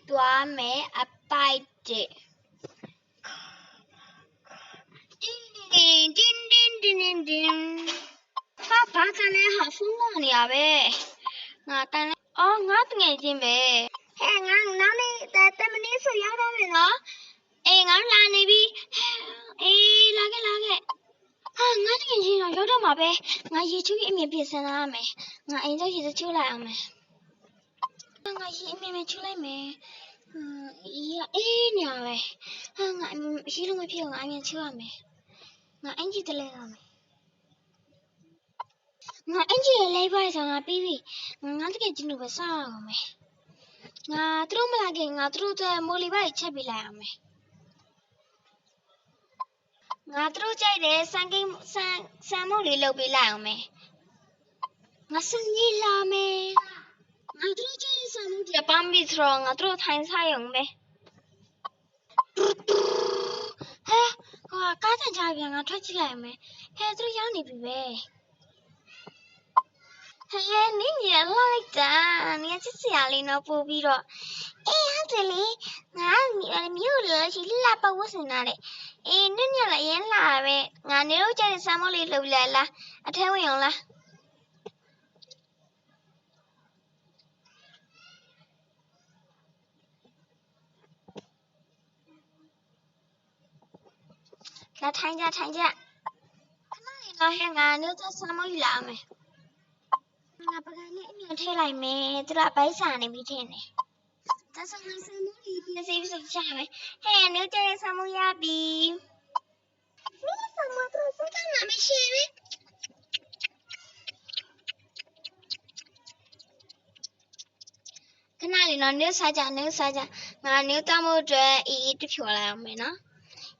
သွားမယ်အပိုက်တဲ့တင်းဘာကလဲဟာဖုန်းလာနေရပဲငါတန်းအော်ငါတငယ်ချင်းပဲဟဲ့ငါနောက်နေ့10မိနစ်ဆိုရောက်တော့မယ်နော်အေးငါလာနေပြီအေးလာခဲ့ဟာငါတငယ်ချင်းတော့ရောက်တော့မှာပဲငါရေချိုးပြီးအမြင်ပြင်ဆင်လာရမယ်ငါအိမ်ကျရေချိုးလိုက်အောင်မယ်ငါရေအမြင်ချိုးလိုက်မယ်အေးနေရပဲငါရေလုံးမဖြစ်အောင်ငါအမြင်ချိုးရမယ်ငါအင်ကြီးတလဲရမယ်ငါအင်ကြီးလေးပါဆောင်ငါပြီးပြီငါတကယ်ချင်းတို့ပဲစားအောင်မယ်ငါသူတို့မလာခင်ငါသူတို့တဲ့မိုလီပါချက်ပေးလိုက်အောင်မယ်ငါသူတို့ကြိုက်တယ်ဆန်မို့လေးလုပ်ပေးလိုက်အောင်မယ်ငါစင်ကြီးလာမယ်ငါသူတို့ကြိုက်တဲ့ဆန်မို့ဒီပန်းပြီးဆိုတော့ငါသူတို့ထိုင်စားရုံပဲဟဲ့ကားတန်ချပြန်ငါထွက်ကြည့်လိုက်မယ်ဟဲ့သူတို့ရောက်နေပြီပဲဟဲ့နင်းရလိုက်တာနင်ချစ်စရာလေးတော့ပို့ပြီးတော့အေးဟုတ်တယ်လေငါမြို့လို့ရှိလှပဝတ်စင်လာတယ်အေးနင်းရလည်းရင်းလာပဲငါနေတော့ကြတဲ့ဆမ်မောလေးလှုပ်လိုက်လားအထဲဝင်အောင်လားလာထိုင်ကြခဏလေးတော့ဟဲ့ငါနေတော့ဆမ်မောလေးလာမယ်ငါပကံနဲ့အမြင်ထည့်လိုက်မယ်သူကဘိုက်စာနေပြီထင်တယ်ဒါဆိုငါဆမ်မိုးလေးပြင်စေးပြီးဆိုချမယ်ဟဲ့နေကြတဲ့ဆမ်မိုးရပြီမင်းဆမ်မိုးတော့စကားနာမရှိဘူးခဏလေးတော့နေစားကြငါနေတမို့အတွက်အေးတဖြော်လိုက်အောင်မယ်နော်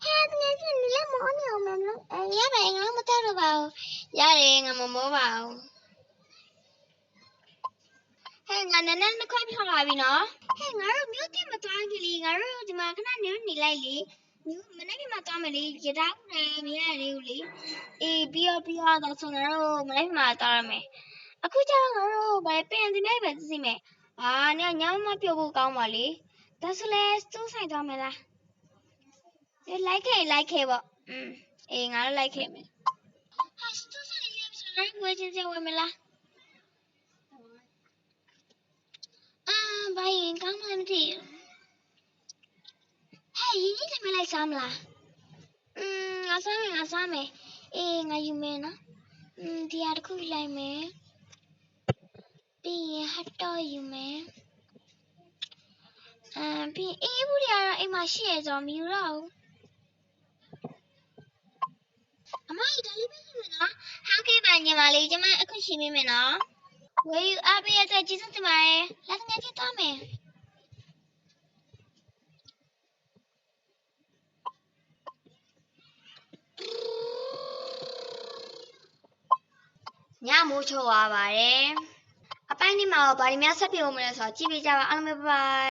ဟဲ့တကယ်ချင်းနေလဲမောနေအောင်မယ်နော်ရပါငါမတော်တော့ပါဘူးရတယ်ငါမမောပါဘူးဟဲ့ငါနည်းနည်းခွဲဖြော်လာပြီနော်ဟဲ့ငါတို့မြို့တင်မသွားကြလေငါတို့ဒီမှာခဏနေလိုက်လေမြို့မနေ့ကမှသွားမယ်လေရထားနဲ့မရသေးဘူးလေအေးပြီးတော့ဒါဆိုငါတို့မနေ့ကမှသွားရမယ်အခုကျတော့ငါတို့ဗာပင်ဒီနေ့ပဲသိမယ်နေညမပြုတ်ဖို့ကောင်းပါလေဒါဆိုလဲစူးဆိုင်သွားမယ်လားလိုက်ခဲ့ပေါ့အေးငါတို့လိုက်ခဲ့မယ်ဟာစူးဆိုင်ရပြီဆိုတော့ဝယ်ချင်းစဝယ်မလားဘာရင်ကောင်းမှမသိဘူးဟဲ့ရင်းကြီးလည်းမလိုက်စားမလားငါစားမယ်အေးငါယူမယ်နော်ဒီဟာတစ်ခုလိုက်မယ်ပြီးရင်ဟတ်တော့ယူမယ်ပြီးအေးဘူးတွေကတော့အိမ်မှာရှိရဆိုတော့မယူတော့ဘူးအမကြီးဒါလေးပဲယူမယ်နော်ဟုတ်ကဲ့ပါညီမလေးကျမအခုရှိမိမယ်နော်ဝယ်ယူအားပေးရတဲ့ကျေးဇူးတင်ပါတယ်လက်ငယ်ချင်းသွားမယ်ညမိုးချိုးသွားပါတယ်အပိုင်းဒီမှာဘာတွေများဆက်ပြဖို့မလဲဆိုတော့ကြည့်ပေးကြပါအားလုံးပဲဘိုင်